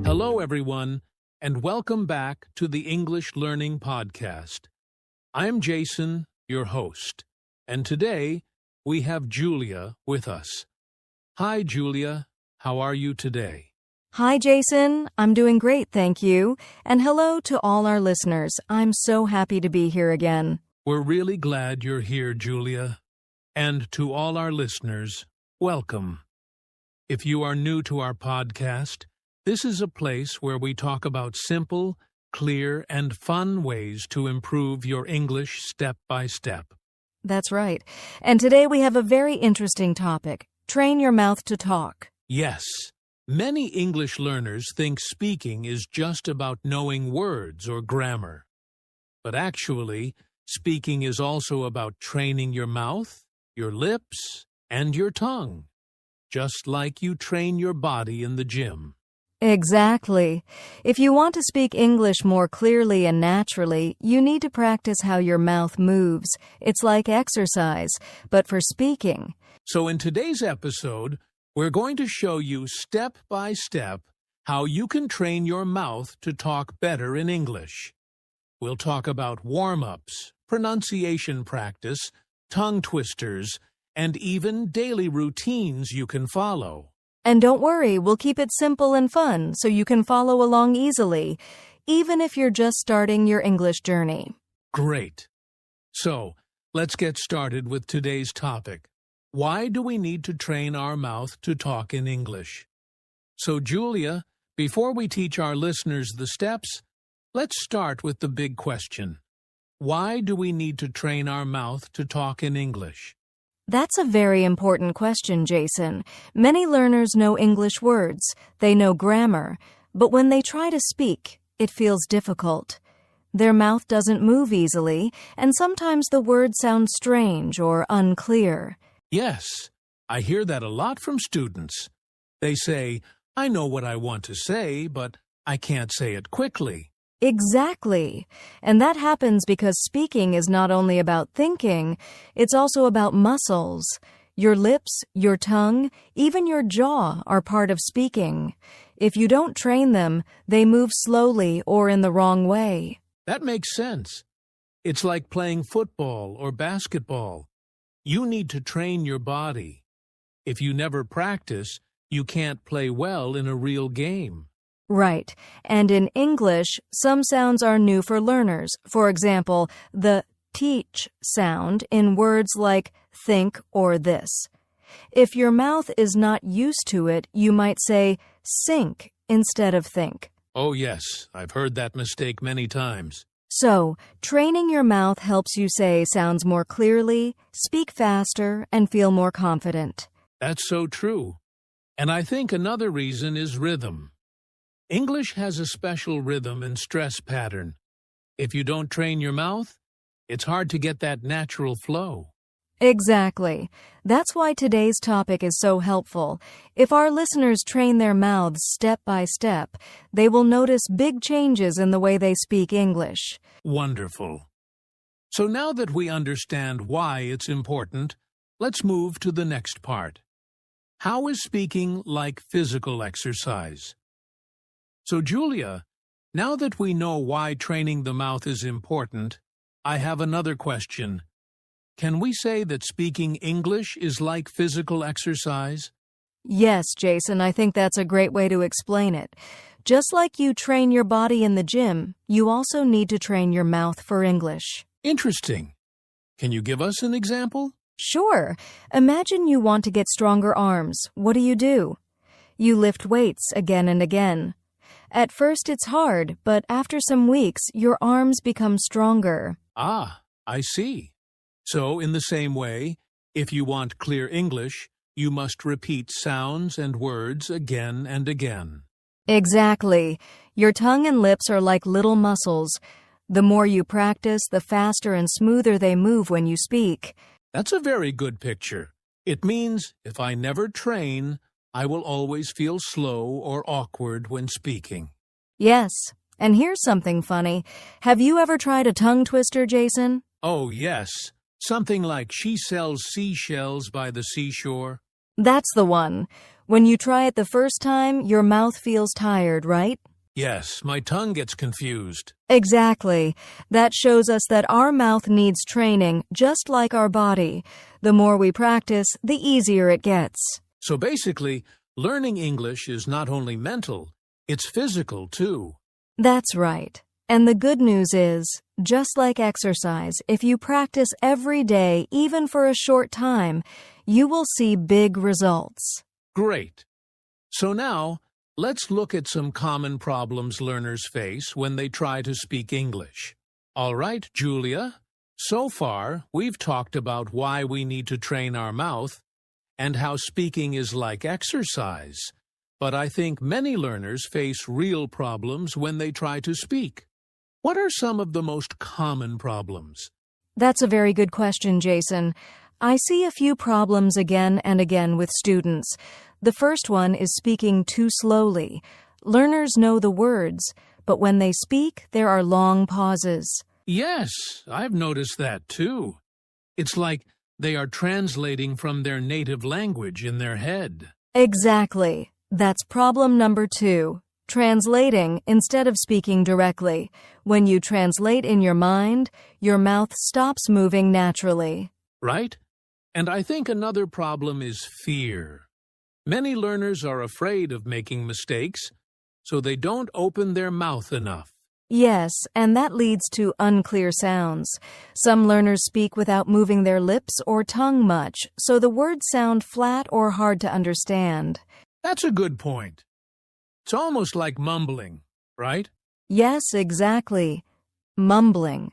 Hello, everyone, and welcome back to the English Learning Podcast. I'm Jason, your host, and today we have Julia with us. Hi, Julia. How are you today? Hi, Jason. I'm doing great, thank you. And hello to all our listeners. I'm so happy to be here again. We're really glad you're here, Julia. And to all our listeners, welcome. If you are new to our podcast, this is a place where we talk about simple, clear, and fun ways to improve your English step by step. That's right. And today we have a very interesting topic. Train your mouth to talk. Yes, many English learners think speaking is just about knowing words or grammar. But actually, speaking is also about training your mouth, your lips, and your tongue, just like you train your body in the gym. Exactly. If you want to speak English more clearly and naturally, you need to practice how your mouth moves. It's like exercise, but for speaking. So in today's episode, we're going to show you step by step how you can train your mouth to talk better in English. We'll talk about warm-ups, pronunciation practice, tongue twisters, and even daily routines you can follow. And don't worry, we'll keep it simple and fun so you can follow along easily, even if you're just starting your English journey. Great. So, let's get started with today's topic. Why do we need to train our mouth to talk in English? So, Julia, before we teach our listeners the steps, let's start with the big question. Why do we need to train our mouth to talk in English? That's a very important question, Jason. Many learners know English words, they know grammar, but when they try to speak, it feels difficult. Their mouth doesn't move easily, and sometimes the words sound strange or unclear. Yes, I hear that a lot from students. They say, I know what I want to say, but I can't say it quickly. Exactly. And that happens because speaking is not only about thinking, it's also about muscles. Your lips, your tongue, even your jaw are part of speaking. If you don't train them, they move slowly or in the wrong way. That makes sense. It's like playing football or basketball. You need to train your body. If you never practice, you can't play well in a real game. Right. And in English, some sounds are new for learners. For example, the teach sound in words like think or this. If your mouth is not used to it, you might say sink instead of think. Oh yes, I've heard that mistake many times. So, training your mouth helps you say sounds more clearly, speak faster, and feel more confident. That's so true. And I think another reason is rhythm. English has a special rhythm and stress pattern. If you don't train your mouth, it's hard to get that natural flow. Exactly. That's why today's topic is so helpful. If our listeners train their mouths step by step, they will notice big changes in the way they speak English. Wonderful. So now that we understand why it's important, let's move to the next part. How is speaking like physical exercise? So, Julia, now that we know why training the mouth is important, I have another question. Can we say that speaking English is like physical exercise? Yes, Jason, I think that's a great way to explain it. Just like you train your body in the gym, you also need to train your mouth for English. Interesting. Can you give us an example? Sure. Imagine you want to get stronger arms. What do? You lift weights again and again. At first it's hard, but after some weeks, your arms become stronger. Ah, I see. So, in the same way, if you want clear English, you must repeat sounds and words again and again. Exactly. Your tongue and lips are like little muscles. The more you practice, the faster and smoother they move when you speak. That's a very good picture. It means if I never train, I will always feel slow or awkward when speaking. Yes. And here's something funny. Have you ever tried a tongue twister, Jason? Oh, yes. Something like she sells seashells by the seashore. That's the one. When you try it the first time, your mouth feels tired, right? Yes, my tongue gets confused. Exactly. That shows us that our mouth needs training, just like our body. The more we practice, the easier it gets. So basically, learning English is not only mental, it's physical too. That's right. And the good news is, just like exercise, if you practice every day, even for a short time, you will see big results. Great. So now, let's look at some common problems learners face when they try to speak English. All right, Julia. So far, we've talked about why we need to train our mouth and how speaking is like exercise. But I think many learners face real problems when they try to speak. What are some of the most common problems? That's a very good question, Jason. I see a few problems again and again with students. The first one is speaking too slowly. Learners know the words, but when they speak, there are long pauses. Yes, I've noticed that too. It's like they are translating from their native language in their head. Exactly. That's problem number 2. Translating instead of speaking directly. When you translate in your mind, your mouth stops moving naturally. Right? And I think another problem is fear. Many learners are afraid of making mistakes, so they don't open their mouth enough. Yes, and that leads to unclear sounds. Some learners speak without moving their lips or tongue much, so the words sound flat or hard to understand. That's a good point. It's almost like mumbling, right? Yes, exactly. Mumbling.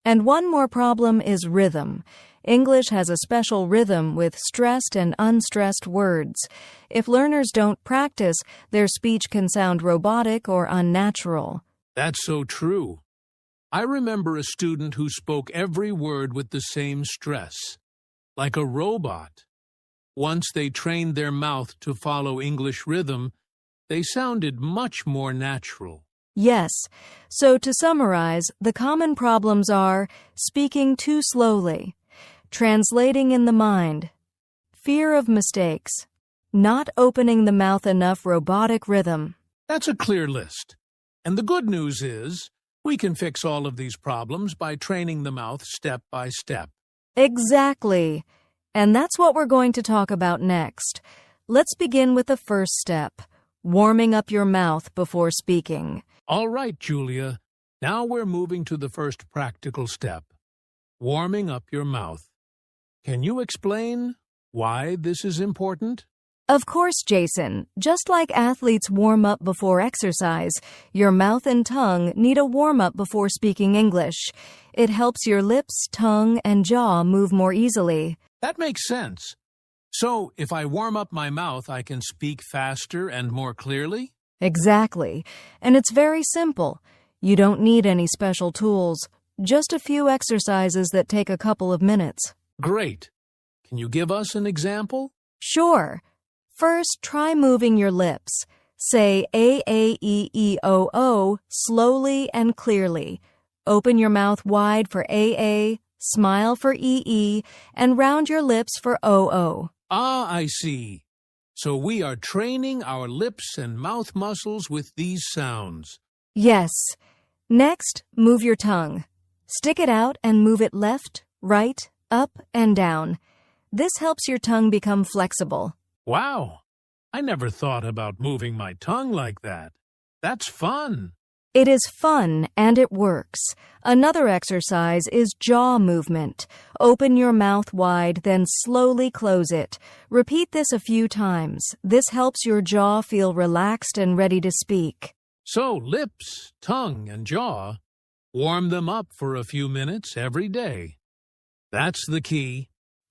And one more problem is rhythm. English has a special rhythm with stressed and unstressed words. If learners don't practice, their speech can sound robotic or unnatural. That's so true. I remember a student who spoke every word with the same stress, like a robot. Once they trained their mouth to follow English rhythm, they sounded much more natural. Yes. So to summarize, the common problems are speaking too slowly, translating in the mind, fear of mistakes, not opening the mouth enough robotic rhythm. That's a clear list. And the good news is, we can fix all of these problems by training the mouth step by step. Exactly. And that's what we're going to talk about next. Let's begin with the first step, warming up your mouth before speaking. All right, Julia. Now we're moving to the first practical step, warming up your mouth. Can you explain why this is important? Of course, Jason. Just like athletes warm up before exercise, your mouth and tongue need a warm-up before speaking English. It helps your lips, tongue, and jaw move more easily. That makes sense. So, if I warm up my mouth, I can speak faster and more clearly? Exactly. And it's very simple. You don't need any special tools, just a few exercises that take a couple of minutes. Great. Can you give us an example? Sure. First, try moving your lips. Say A-A-E-E-O-O slowly and clearly. Open your mouth wide for A-A, smile for E-E, and round your lips for O-O. Ah, I see. So we are training our lips and mouth muscles with these sounds. Yes. Next, move your tongue. Stick it out and move it left, right, up, and down. This helps your tongue become flexible. Wow. I never thought about moving my tongue like that. That's fun. It is fun and it works. Another exercise is jaw movement. Open your mouth wide, then slowly close it. Repeat this a few times. This helps your jaw feel relaxed and ready to speak. So lips, tongue, and jaw, warm them up for a few minutes every day. That's the key.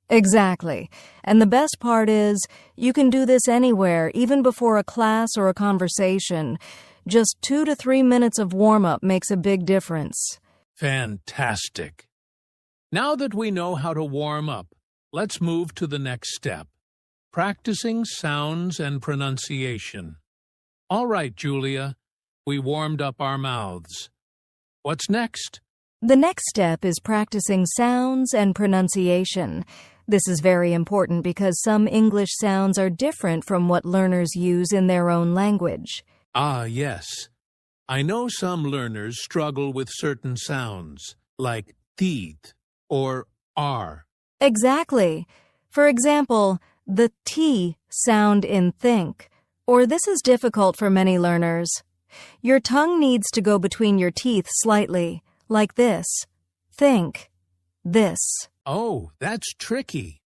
Exactly. And the best part is, you can do this anywhere, even before a class or a conversation. Just 2 to 3 minutes of warm-up makes a big difference. Fantastic. Now that we know how to warm up, let's move to the next step, practicing sounds and pronunciation. All right, Julia, we warmed up our mouths. What's next? The next step is practicing sounds and pronunciation. This is very important because some English sounds are different from what learners use in their own language. Ah, yes. I know some learners struggle with certain sounds, like teeth or R. Exactly. For example, the T sound in think, or this is difficult for many learners. Your tongue needs to go between your teeth slightly, like this. Think. This. Oh, that's tricky.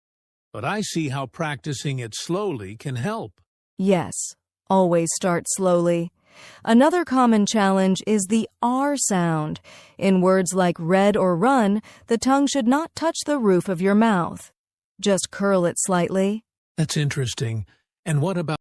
But I see how practicing it slowly can help. Yes, always start slowly. Another common challenge is the R sound. In words like read or run, the tongue should not touch the roof of your mouth. Just curl it slightly. That's interesting. And what about